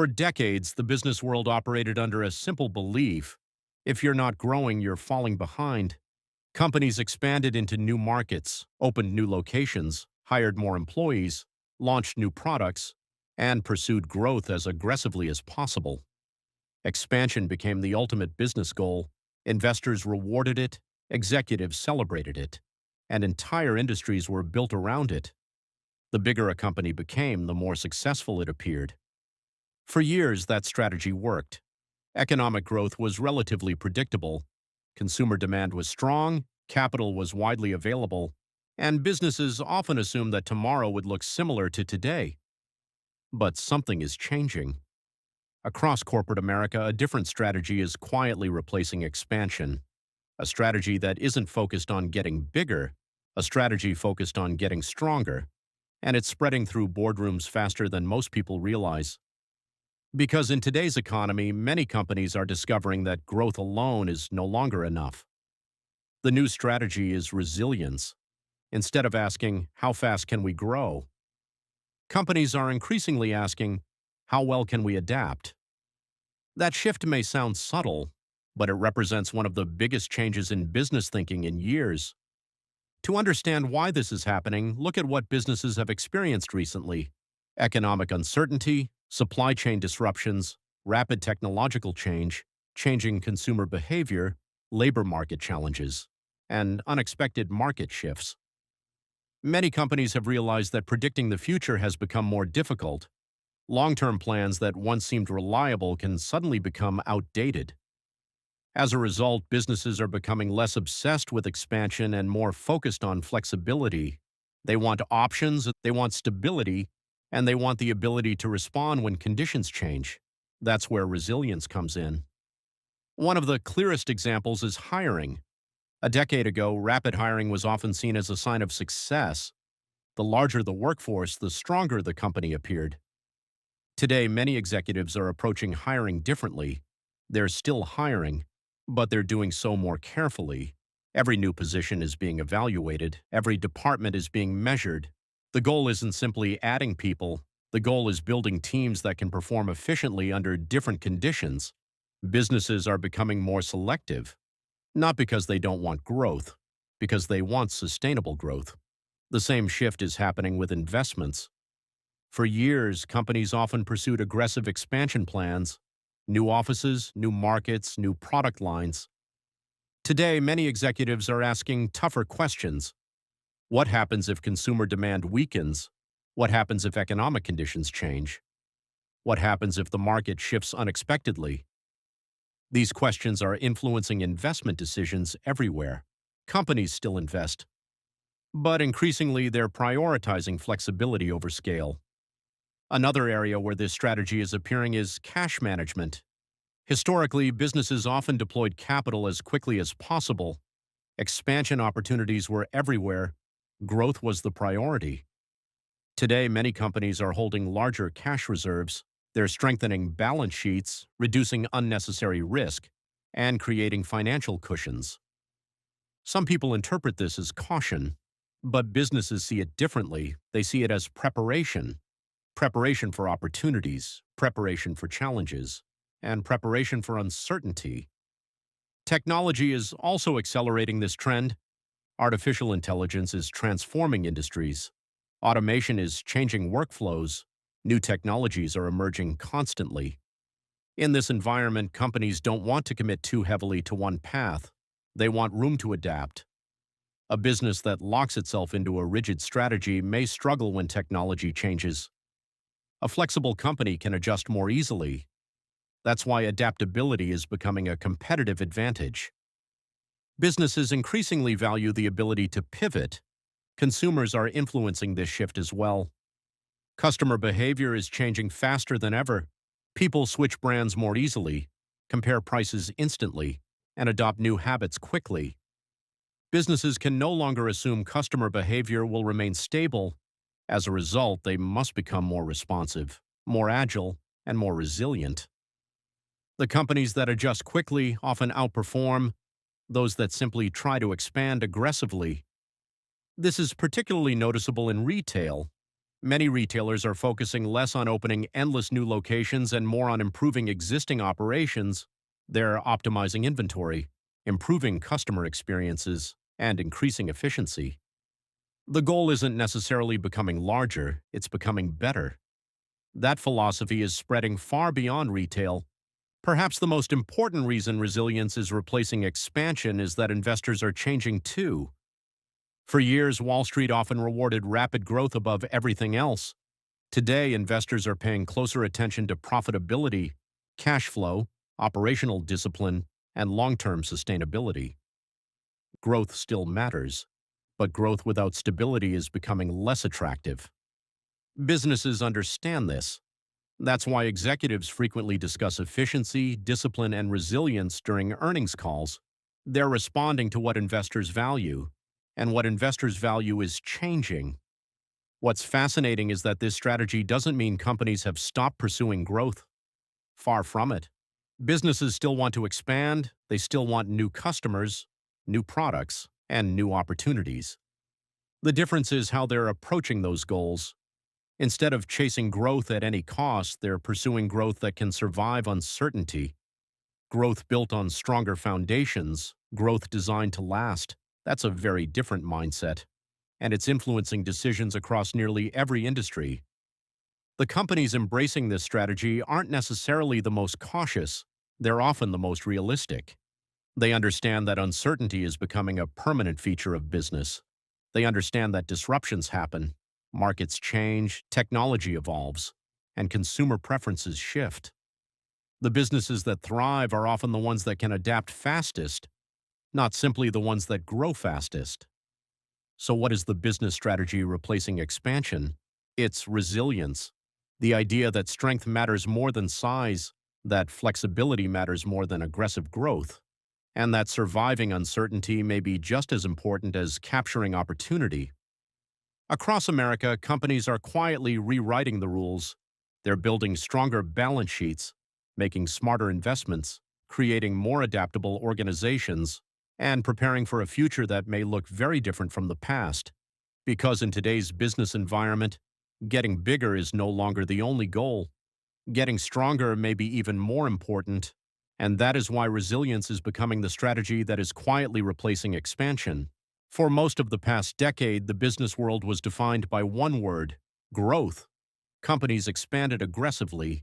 For decades, the business world operated under a simple belief: if you're not growing, you're falling behind. Companies expanded into new markets, opened new locations, hired more employees, launched new products, and pursued growth as aggressively as possible. Expansion became the ultimate business goal. Investors rewarded it, executives celebrated it, and entire industries were built around it. The bigger a company became, the more successful it appeared. For years, that strategy worked. Economic growth was relatively predictable. Consumer demand was strong, capital was widely available, and businesses often assumed that tomorrow would look similar to today. But something is changing. Across corporate America, a different strategy is quietly replacing expansion. A strategy that isn't focused on getting bigger, a strategy focused on getting stronger. And it's spreading through boardrooms faster than most people realize. Because in today's economy, many companies are discovering that growth alone is no longer enough. The new strategy is resilience. Instead of asking, how fast can we grow? Companies are increasingly asking, how well can we adapt? That shift may sound subtle, but it represents one of the biggest changes in business thinking in years. To understand why this is happening, look at what businesses have experienced recently: economic uncertainty, supply chain disruptions, rapid technological change, changing consumer behavior, labor market challenges, and unexpected market shifts. Many companies have realized that predicting the future has become more difficult. Long-term plans that once seemed reliable can suddenly become outdated. As a result, businesses are becoming less obsessed with expansion and more focused on flexibility. They want options, they want stability, and they want the ability to respond when conditions change. That's where resilience comes in. One of the clearest examples is hiring. A decade ago, rapid hiring was often seen as a sign of success. The larger the workforce, the stronger the company appeared. Today, many executives are approaching hiring differently. They're still hiring, but they're doing so more carefully. Every new position is being evaluated. Every department is being measured. The goal isn't simply adding people. The goal is building teams that can perform efficiently under different conditions. Businesses are becoming more selective, not because they don't want growth, because they want sustainable growth. The same shift is happening with investments. For years, companies often pursued aggressive expansion plans: new offices, new markets, new product lines. Today, many executives are asking tougher questions. What happens if consumer demand weakens? What happens if economic conditions change? What happens if the market shifts unexpectedly? These questions are influencing investment decisions everywhere. Companies still invest, but increasingly they're prioritizing flexibility over scale. Another area where this strategy is appearing is cash management. Historically, businesses often deployed capital as quickly as possible. Expansion opportunities were everywhere. Growth was the priority. Today, many companies are holding larger cash reserves. They're strengthening balance sheets, reducing unnecessary risk, and creating financial cushions. Some people interpret this as caution, but businesses see it differently. They see it as preparation. Preparation for opportunities, preparation for challenges, and preparation for uncertainty. Technology is also accelerating this trend. Artificial intelligence is transforming industries. Automation is changing workflows. New technologies are emerging constantly. In this environment, companies don't want to commit too heavily to one path. They want room to adapt. A business that locks itself into a rigid strategy may struggle when technology changes. A flexible company can adjust more easily. That's why adaptability is becoming a competitive advantage. Businesses increasingly value the ability to pivot. Consumers are influencing this shift as well. Customer behavior is changing faster than ever. People switch brands more easily, compare prices instantly, and adopt new habits quickly. Businesses can no longer assume customer behavior will remain stable. As a result, they must become more responsive, more agile, and more resilient. The companies that adjust quickly often outperform those that simply try to expand aggressively. This is particularly noticeable in retail. Many retailers are focusing less on opening endless new locations and more on improving existing operations. They're optimizing inventory, improving customer experiences, and increasing efficiency. The goal isn't necessarily becoming larger, it's becoming better. That philosophy is spreading far beyond retail. Perhaps the most important reason resilience is replacing expansion is that investors are changing too. For years, Wall Street often rewarded rapid growth above everything else. Today, investors are paying closer attention to profitability, cash flow, operational discipline, and long-term sustainability. Growth still matters, but growth without stability is becoming less attractive. Businesses understand this. That's why executives frequently discuss efficiency, discipline, and resilience during earnings calls. They're responding to what investors value, and what investors value is changing. What's fascinating is that this strategy doesn't mean companies have stopped pursuing growth. Far from it. Businesses still want to expand, they still want new customers, new products, and new opportunities. The difference is how they're approaching those goals. Instead of chasing growth at any cost, they're pursuing growth that can survive uncertainty. Growth built on stronger foundations, growth designed to last. That's a very different mindset, and it's influencing decisions across nearly every industry. The companies embracing this strategy aren't necessarily the most cautious, they're often the most realistic. They understand that uncertainty is becoming a permanent feature of business. They understand that disruptions happen, markets change, technology evolves, and consumer preferences shift. The businesses that thrive are often the ones that can adapt fastest, not simply the ones that grow fastest. So what is the business strategy replacing expansion? It's resilience. The idea that strength matters more than size, that flexibility matters more than aggressive growth, and that surviving uncertainty may be just as important as capturing opportunity. Across America, companies are quietly rewriting the rules. They're building stronger balance sheets, making smarter investments, creating more adaptable organizations, and preparing for a future that may look very different from the past. Because in today's business environment, getting bigger is no longer the only goal. Getting stronger may be even more important, and that is why resilience is becoming the strategy that is quietly replacing expansion. For most of the past decade, the business world was defined by one word: growth. Companies expanded aggressively,